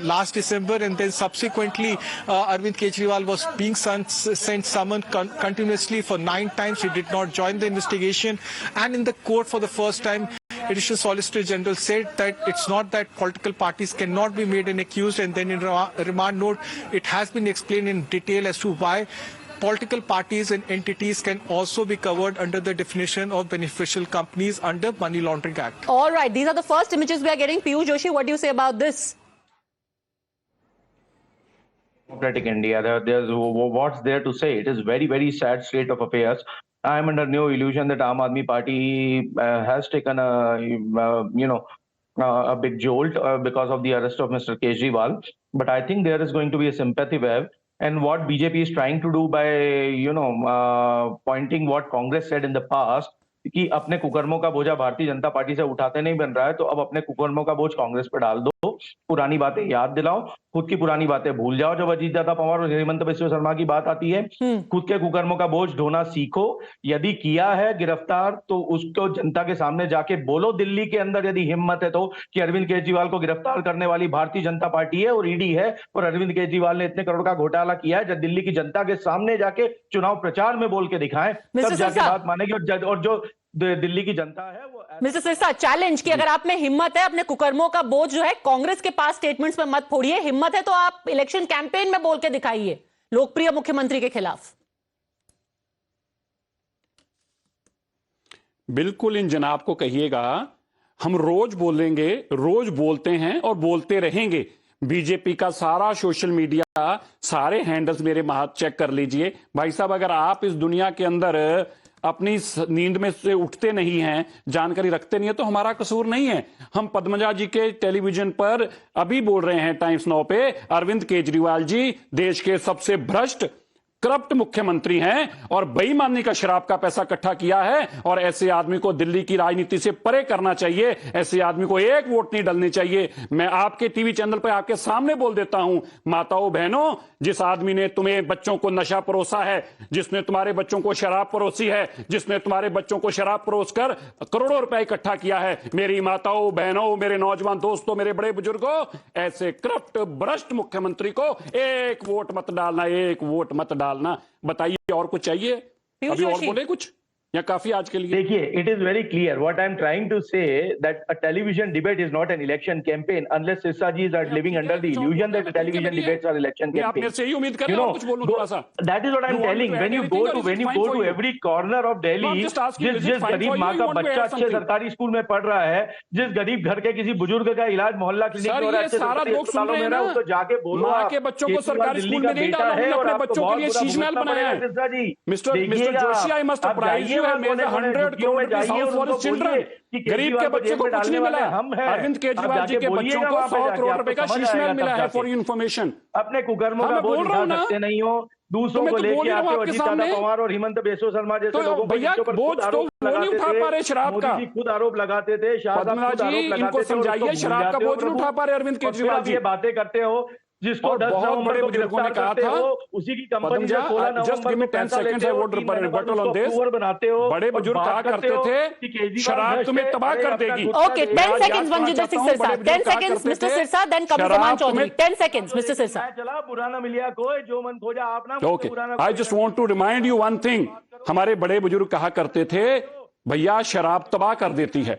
S17: last December, and then subsequently Arvind Kejriwal was being sent summon continuously for 9 times. He did not join the investigation, and in the court for the first time, Additional Solicitor General said that it's not that political parties cannot be made an accused, and then in remand note it has been explained in detail as to why political parties and entities can also be covered under the definition of beneficial companies under Money Laundering Act.
S1: All right, these are the first images we are getting. Piyush Joshi, what do you say about this?
S15: Democratic India, there's what's there to say? It is very, very sad state of affairs. I am under no illusion that Aam Aadmi Party has taken a big jolt because of the arrest of Mr. Kejriwal. But I think there is going to be a sympathy wave. And what BJP is trying to do by, pointing what Congress said in the past, कि अपने कुकर्मों का बोझा भारतीय Janata party से उठाते नहीं बन रहा है, तो अब अपने कुकर्मों का बोझ कांग्रेस पर डाल दो, पुरानी बातें याद दिलाओ, खुद की पुरानी बातें भूल जाओ। जब अजीत दादा पवार और हेमंत बिस्वा शर्मा की बात आती है, खुद के कुकर्मों का बोझ ढोना सीखो। यदि किया है गिरफ्तार तो उसको जनता के सामने जाके बोलो, दिल्ली के अंदर यदि हिम्मत है तो, कि अरविंद केजरीवाल को गिरफ्तार करने वाली भारतीय जनता पार्टी है और ईडी है, और अरविंद केजरीवाल ने इतने करोड़ का घोटाला किया है। जब दिल्ली की जनता के सामने जाके चुनाव प्रचार में बोल के दिखाएं, तब जाके बात मानेगी। और जो दिल्ली की जनता है वो
S1: मिस्टर सिरसा चैलेंज कि अगर आप में हिम्मत है, अपने कुकर्मों का बोझ जो है कांग्रेस के पास स्टेटमेंट्स में मत फोड़िए, हिम्मत है तो आप इलेक्शन कैंपेन में बोल के दिखाइए लोकप्रिय मुख्यमंत्री के खिलाफ।
S12: बिल्कुल इन जनाब को कहिएगा, हम रोज बोलेंगे, रोज बोलते हैं और बोलते रहेंगे। बीजेपी का सारा सोशल मीडिया, सारे हैंडल्स मेरे हाथ चेक कर लीजिए। भाई साहब, अगर आप इस दुनिया के अंदर अपनी नींद में से उठते नहीं हैं, जानकारी रखते नहीं है, तो हमारा कसूर नहीं है। हम पद्मजा जी के टेलीविजन पर अभी बोल रहे हैं टाइम्स नाउ पे, अरविंद केजरीवाल जी देश के सबसे भ्रष्ट करप्ट मुख्यमंत्री हैं और बेईमानी का शराब का पैसा इकट्ठा किया है, और ऐसे आदमी को दिल्ली की राजनीति से परे करना चाहिए। ऐसे आदमी को एक वोट नहीं डलनी चाहिए। मैं आपके टीवी चैनल पर आपके सामने बोल देता हूं, माताओं बहनों, जिस आदमी ने तुम्हें बच्चों को नशा परोसा है, जिसने तुम्हारे बच्चों को शराब परोसी है, जिसने तुम्हारे बच्चों को शराब परोस कर करोड़ों रुपए इकट्ठा किया है, मेरी माताओं बहनों, मेरे नौजवान दोस्तों, मेरे बड़े बुजुर्गों, ऐसे करप्ट भ्रष्ट मुख्यमंत्री को एक वोट मत डालना, एक वोट मत डालना। बताइए, और कुछ चाहिए? अभी और बोले कुछ या काफी आज के लिए?
S15: देखिए, it is very clear what I am trying to say, that a television debate is not an election campaign unless Sirsa ji is living under the illusion that television debates are election campaign.
S12: आप मेरे से यही उम्मीद कर रहे हो कुछ बोलूं थोड़ा सा?
S15: That is what I am telling, when you go to every corner of Delhi, जिस गरीब माँ का बच्चा अच्छे सरकारी स्कूल में पढ़ रहा है, जिस गरीब घर के किसी बुजुर्ग का इलाज मोहल्ला क्लिनिक में हो रहा है,
S12: सारा लोग सुन रहे हैं ना,
S15: तो जाके बोलो
S12: माँ के बच्चों को सरकारी स्कूल में नहीं डाला, हमने अपने बच्चों के लिए शीश महल बनाया है। Mister Joshi, I must surprise you, है मेरे 100 crore rupees house for children, गरीब के बच्चे को कुछ नहीं मिला। अरविंद केजरीवाल जी के बच्चों को 100 करोड़ रुपए का शीश महल मिला है, फॉर इन्फॉर्मेशन।
S15: अपने कुकर्मों का बोझ उठा सकते नहीं हो, दूसरों को लेके आते हो, अजीत दादा पवार और हेमंत बिस्वा शर्मा जैसे लोगों को
S12: भैया बोझ तो वो नहीं उठा पा रहे शराब का।
S15: मोदी जी खुद आरोप लगाते थे,
S12: पद्मजा जी इनको समझाइए, शराब का बोझ नहीं उठा पा रहे अरविंद केजरीवाल जी।
S15: ये बातें करते हो, जिसको 10
S12: बहुत बड़े बुजुर्गों ने कहा था,
S15: उसी की कंपनी से 16 नवंबर में
S12: 10 seconds, I would rebuttal on this.
S15: बनाते हो,
S12: बड़े बुजुर्ग कहा करते थे शराब तुम्हें तबाह कर देगी।
S1: Okay, 10 seconds Manjinder Singh Sirsa, 10 seconds mister Sirsa, then Kamal Chaudhary, 10 seconds mister Sirsa.
S15: चला पुराना मिलिया कोई जो मन खोजा आप ना।
S12: Okay, I just want to remind you one thing, हमारे बड़े बुजुर्ग कहा करते थे भैया शराब तबाह कर देती है।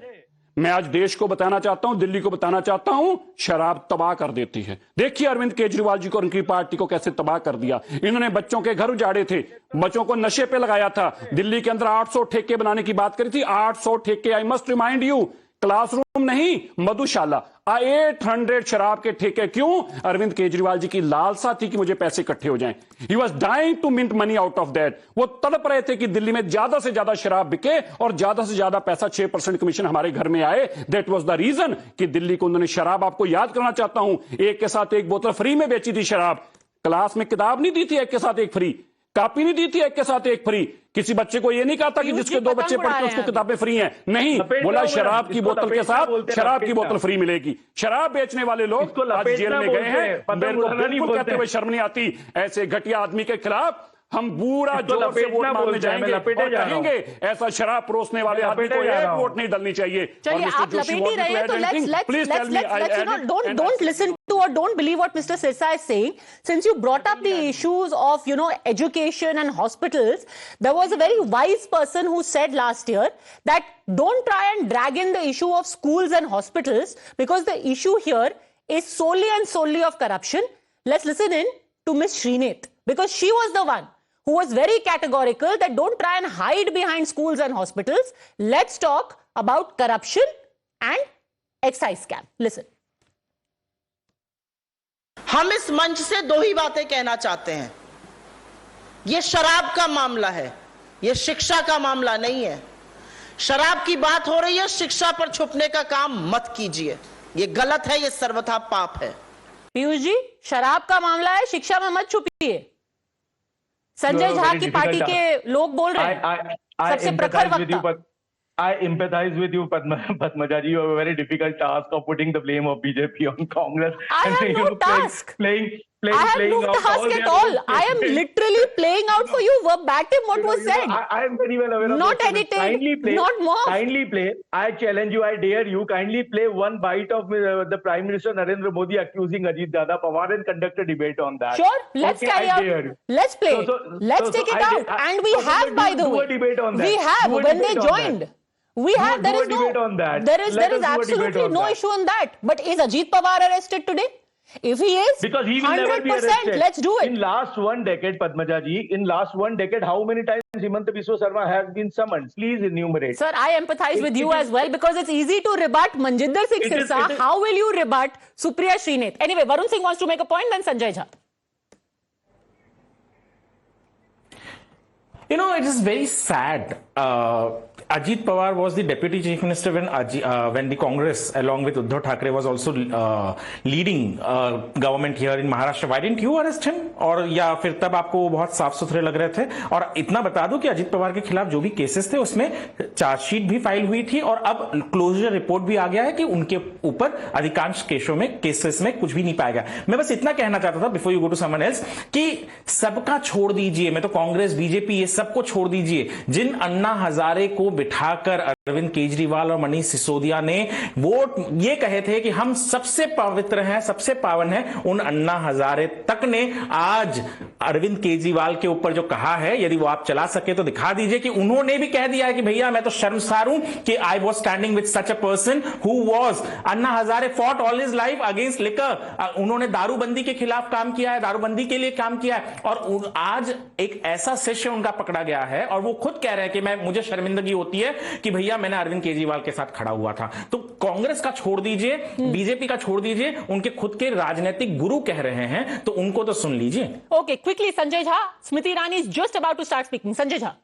S12: मैं आज देश को बताना चाहता हूं, दिल्ली को बताना चाहता हूं, शराब तबाह कर देती है। देखिए अरविंद केजरीवाल जी को, उनकी पार्टी को कैसे तबाह कर दिया। इन्होंने बच्चों के घर उजाड़े थे, बच्चों को नशे पे लगाया था, दिल्ली के अंदर 800 ठेके बनाने की बात करी थी। 800 ठेके, I must remind you, classroom नहीं, मधुशाला। 800 शराब के ठेके। क्यों? अरविंद केजरीवाल जी की लालसा थी कि मुझे पैसे इकट्ठे हो जाएं। He was dying to mint money out of that. वो तड़प रहे थे कि दिल्ली में ज्यादा से ज्यादा शराब बिके और ज्यादा से ज्यादा पैसा, 6% कमीशन हमारे घर में आए। दैट वॉज द रीजन कि दिल्ली को उन्होंने शराब, आपको याद करना चाहता हूं, एक के साथ एक बोतल फ्री में बेची थी शराब। क्लास में किताब नहीं दी थी एक के साथ एक फ्री, कॉपी नहीं दी थी एक के साथ एक फ्री। किसी बच्चे को ये नहीं कहा था कि जिसके 2 बच्चे पढ़ते हैं उसको किताबें फ्री हैं। नहीं, बोला शराब की बोतल के साथ शराब की बोतल फ्री मिलेगी। शराब बेचने वाले लोग आज जेल में गए हैं। मेरे को बिल्कुल कहते हुए शर्म नहीं आती। ऐसे घटिया आदमी के खिलाफ हम पूरा जोर से वोट मांगने जाएंगे और कहेंगे ऐसा शराब परोसने वाले आदमी को एक वोट नहीं डलनी चाहिए।
S1: चलिए, आप लपेट ही रहे हैं, तो don't listen to or don't believe what Mr. Sirsa is saying. Since you brought up the issues of, education and hospitals, there was a very wise person who said last year that don't try and drag in the issue of schools and hospitals because the issue here is solely and solely of corruption. Let's listen in to Ms. Srinath because she was the one who was very categorical that don't try and hide behind schools and hospitals. Let's talk about corruption and excise scam. Listen.
S18: हम इस मंच से दो ही बातें कहना चाहते हैं. ये शराब का मामला है, ये शिक्षा का मामला नहीं है. शराब की बात हो रही है, शिक्षा पर छुपने का काम मत कीजिए. ये गलत है, ये सर्वथा पाप है.
S1: पीयूष जी, शराब का मामला है, शिक्षा में मत छुपिए. संजय झा की पार्टी के लोग बोल रहे हैं. सबसे प्रखर वक्ता.
S15: I empathize with you, Padmaja ji. You have a very difficult task of putting the blame of BJP on Congress.
S1: I have no task.
S15: Playing
S1: I have no task at all. I am literally playing out for you verbatim what was said.
S15: I am very well aware of
S1: not
S15: this.
S1: edited,
S15: kindly play,
S1: not morphed.
S15: Kindly play. I challenge you, I dare you. Kindly play one bite of the Prime Minister Narendra Modi accusing Ajit Dada Pawar and conduct a debate on that.
S1: Sure, let's carry out. Let's play. Let's take it out. And we have, by the way.
S15: Do a debate on that.
S1: We have when they joined. We have. There is no. There is absolutely no issue on that. But is Ajit Pawar arrested today? If he is,
S15: because he will 100%, never be arrested.
S1: Let's do it.
S15: In last one decade, Padmaja ji, in last one decade, how many times Himanta Biswa Sarma has been summoned? Please enumerate.
S1: Sir, I empathize with you as well because it's easy to rebut Manjinder Singh Sirsa. How will you rebut Supriya Srinath? Anyway, Varun Singh wants to make a point, then Sanjay Jha.
S14: You know, it is very sad. Ajit Pawar was the deputy chief minister when the Congress, along with Uddhav Thackeray, was also leading government here in Maharashtra. Why didn't you arrest him? और या फिर तब आपको बहुत साफ सुथरे लग रहे थे? और इतना बता दूं कि अजीत पवार के खिलाफ जो भी केसेस थे उसमें चार्जशीट भी फाइल हुई थी और अब क्लोजर रिपोर्ट भी आ गया है कि उनके ऊपर अधिकांश केसेस में कुछ भी नहीं पाया गया. मैं बस इतना कहना चाहता था before you go to someone else कि सबका छोड़ दीजिए. मैं तो कांग्रेस, बीजेपी, ये सबको छोड़ दीजिए. जिन अन्ना हजारे को बिठाकर अरविंद केजरीवाल और मनीष सिसोदिया ने वोट ये कहे थे कि हम सबसे पवित्र हैं, सबसे पावन हैं, उन अन्ना हजारे तक ने आज अरविंद केजरीवाल के ऊपर जो कहा है, यदि वो आप चला सके तो दिखा दीजिए कि उन्होंने भी कह दिया है कि भैया मैं तो शर्मसार हूं कि I was standing with such a person who was. Anna Hazare fought all his life against liquor. उन्होंने दारूबंदी के खिलाफ काम किया है, दारूबंदी के लिए काम किया है और आज एक ऐसा शिष्य उनका पकड़ा गया है और वो खुद कह रहे हैं कि मुझे शर्मिंदगी होती है कि भैया मैंने अरविंद केजरीवाल के साथ खड़ा हुआ था. तो कांग्रेस का छोड़ दीजिए, बीजेपी का छोड़ दीजिए, उनके खुद के राजनीतिक गुरु कह रहे हैं तो उनको तो सुन लीजिए.
S1: Okay, quickly Sanjay Jha. Smriti Irani is just about to start speaking. Sanjay Jha.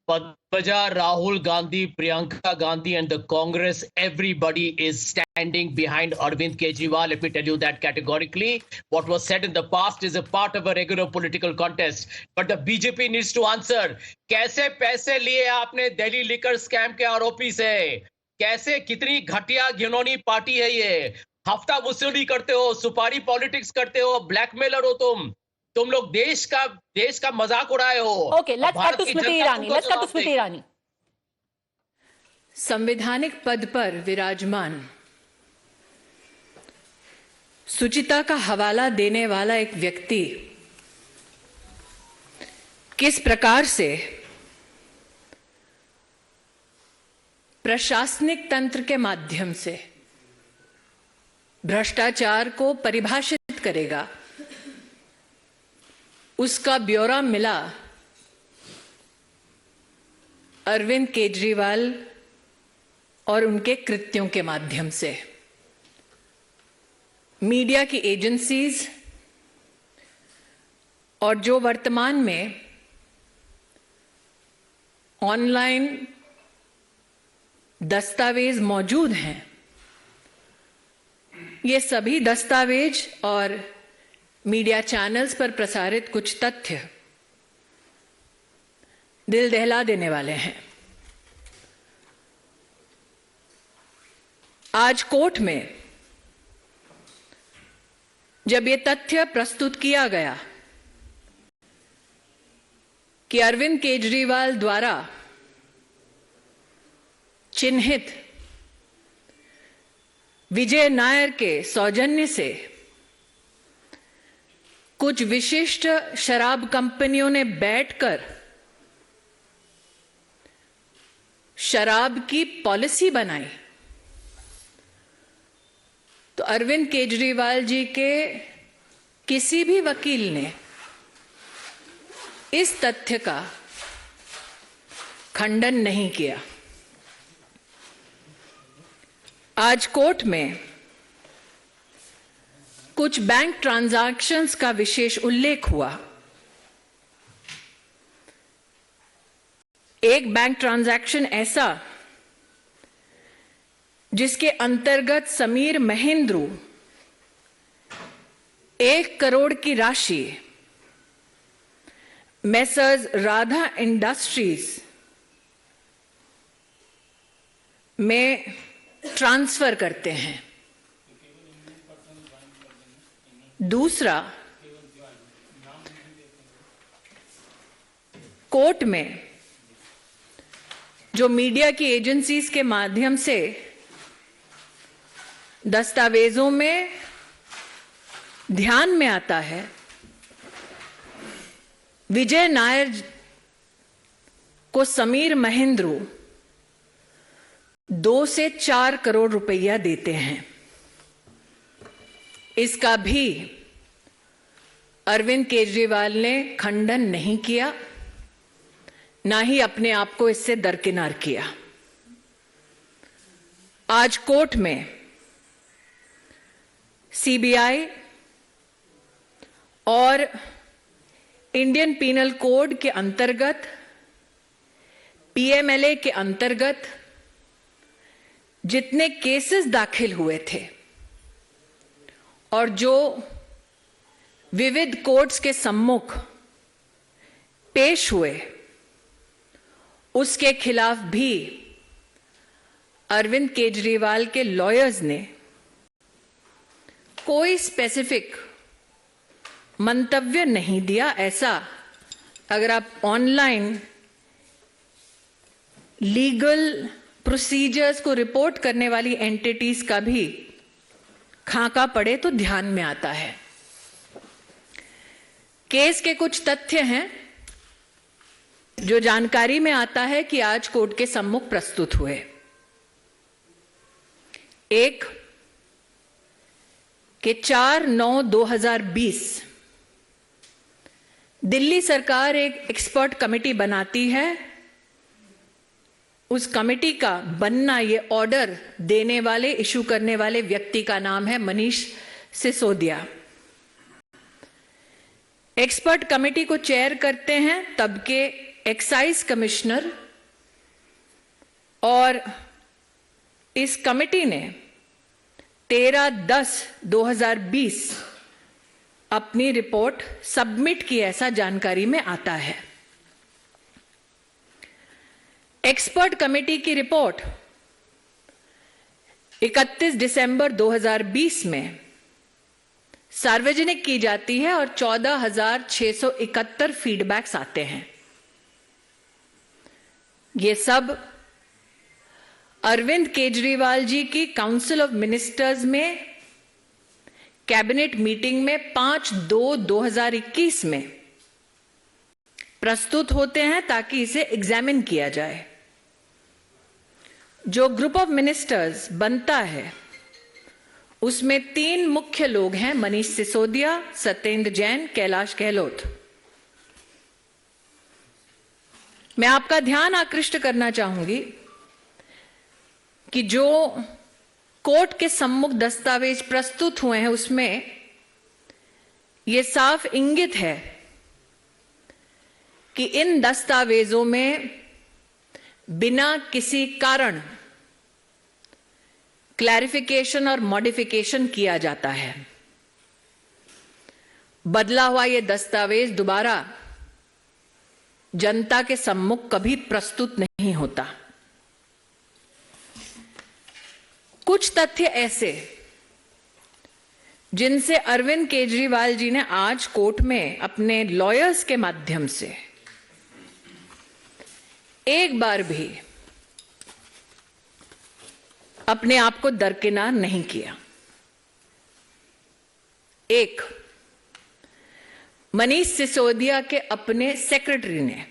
S13: Padmaja, Rahul Gandhi, Priyanka Gandhi and the Congress, everybody is standing behind Arvind Kejriwal. Let me tell you that categorically. What was said in the past is a part of a regular political contest. But the BJP needs to answer. कैसे पैसे लिए आपने Delhi liquor scam के आरोपी से? कैसे, कितनी घटिया घिनौनी पार्टी है ये? हफ्ता वसूली करते हो, सुपारी पॉलिटिक्स करते हो, ब्लैकमेलर हो तुम लोग देश का मजाक उड़ाए हो.
S1: Okay, let's cut to Smriti Irani. Let's cut to Smriti Irani.
S19: संवैधानिक पद पर विराजमान सुचिता का हवाला देने वाला एक व्यक्ति किस प्रकार से प्रशासनिक तंत्र के माध्यम से भ्रष्टाचार को परिभाषित करेगा, उसका ब्यौरा मिला अरविंद केजरीवाल और उनके कृत्यों के माध्यम से. मीडिया की एजेंसीज और जो वर्तमान में ऑनलाइन दस्तावेज मौजूद हैं, ये सभी दस्तावेज और मीडिया चैनल्स पर प्रसारित कुछ तथ्य दिल दहला देने वाले हैं. आज कोर्ट में जब ये तथ्य प्रस्तुत किया गया कि अरविंद केजरीवाल द्वारा चिन्हित विजय नायर के सौजन्य से कुछ विशिष्ट शराब कंपनियों ने बैठकर शराब की पॉलिसी बनाई, तो अरविंद केजरीवाल जी के किसी भी वकील ने इस तथ्य का खंडन नहीं किया। आज कोर्ट में कुछ बैंक ट्रांजैक्शंस का विशेष उल्लेख हुआ। एक बैंक ट्रांजैक्शन ऐसा जिसके अंतर्गत समीर महेंद्रू 1 करोड़ की राशि मेसर्स राधा इंडस्ट्रीज में ट्रांसफर करते हैं। दूसरा, कोर्ट में जो मीडिया की एजेंसीज के माध्यम से दस्तावेजों में ध्यान में आता है, विजय नायर को समीर महेंद्रू 2 से 4 करोड़ रुपया देते हैं। इसका भी अरविंद केजरीवाल ने खंडन नहीं किया, ना ही अपने आप को इससे दरकिनार किया। आज कोर्ट में सीबीआई और इंडियन पीनल कोड के अंतर्गत, पीएमएलए के अंतर्गत जितने केसेस दाखिल हुए थे और जो विविध कोर्ट्स के सम्मुख पेश हुए, उसके खिलाफ भी अरविंद केजरीवाल के लॉयर्स ने कोई स्पेसिफिक मंतव्य नहीं दिया। ऐसा अगर आप ऑनलाइन लीगल प्रोसीजर्स को रिपोर्ट करने वाली एंटिटीज का भी खाका पड़े तो ध्यान में आता है। केस के कुछ तथ्य हैं जो जानकारी में आता है कि आज कोर्ट के सम्मुख प्रस्तुत हुए। एक, कि 4/9/2020 दिल्ली सरकार एक एक्सपर्ट कमेटी बनाती है। उस कमेटी का बनना, ये ऑर्डर देने वाले, इशू करने वाले व्यक्ति का नाम है मनीष सिसोदिया। एक्सपर्ट कमेटी को चेयर करते हैं तब के एक्साइज कमिश्नर, और इस कमेटी ने 13/10/2020 अपनी रिपोर्ट सबमिट की, ऐसा जानकारी में आता है। एक्सपर्ट कमेटी की रिपोर्ट 31 दिसंबर 2020 में सार्वजनिक की जाती है और 14,671 फीडबैक्स आते हैं। ये सब अरविंद केजरीवाल जी की काउंसिल ऑफ मिनिस्टर्स में कैबिनेट मीटिंग में 5/2/2021 में प्रस्तुत होते हैं ताकि इसे एग्जामिन किया जाए। जो ग्रुप ऑफ मिनिस्टर्स बनता है उसमें 3 मुख्य लोग हैं, मनीष सिसोदिया, सत्येंद्र जैन, कैलाश गहलोत। मैं आपका ध्यान आकृष्ट करना चाहूंगी कि जो कोर्ट के सम्मुख दस्तावेज प्रस्तुत हुए हैं उसमें यह साफ इंगित है कि इन दस्तावेजों में बिना किसी कारण क्लैरिफिकेशन और मॉडिफिकेशन किया जाता है। बदला हुआ यह दस्तावेज दोबारा जनता के सम्मुख कभी प्रस्तुत नहीं होता। कुछ तथ्य ऐसे जिनसे अरविंद केजरीवाल जी ने आज कोर्ट में अपने लॉयर्स के माध्यम से एक बार भी अपने आप को दरकिनार नहीं किया। एक, मनीष सिसोदिया के अपने सेक्रेटरी ने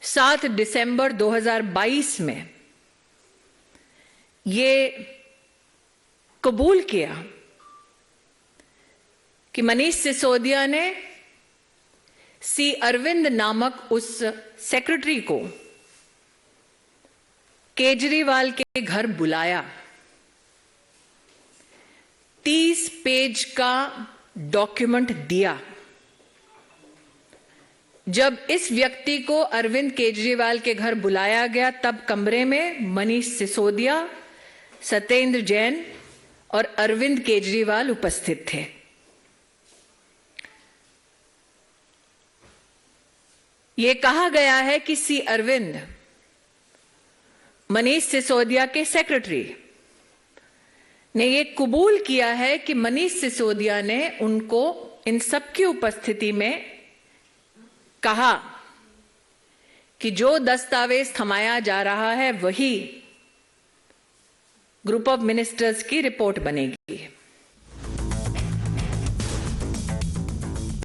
S19: 7 दिसंबर 2022 में ये कबूल किया कि मनीष सिसोदिया ने सी अरविंद नामक उस सेक्रेटरी को केजरीवाल के घर बुलाया, 30 पेज का डॉक्यूमेंट दिया। जब इस व्यक्ति को अरविंद केजरीवाल के घर बुलाया गया, तब कमरे में मनीष सिसोदिया, सत्येंद्र जैन और अरविंद केजरीवाल उपस्थित थे। यह कहा गया है कि सी अरविंद मनीष सिसोदिया के सेक्रेटरी ने यह कबूल किया है कि मनीष सिसोदिया ने उनको इन सबकी उपस्थिति में कहा कि जो दस्तावेज थमाया जा रहा है वही ग्रुप ऑफ मिनिस्टर्स की रिपोर्ट बनेगी।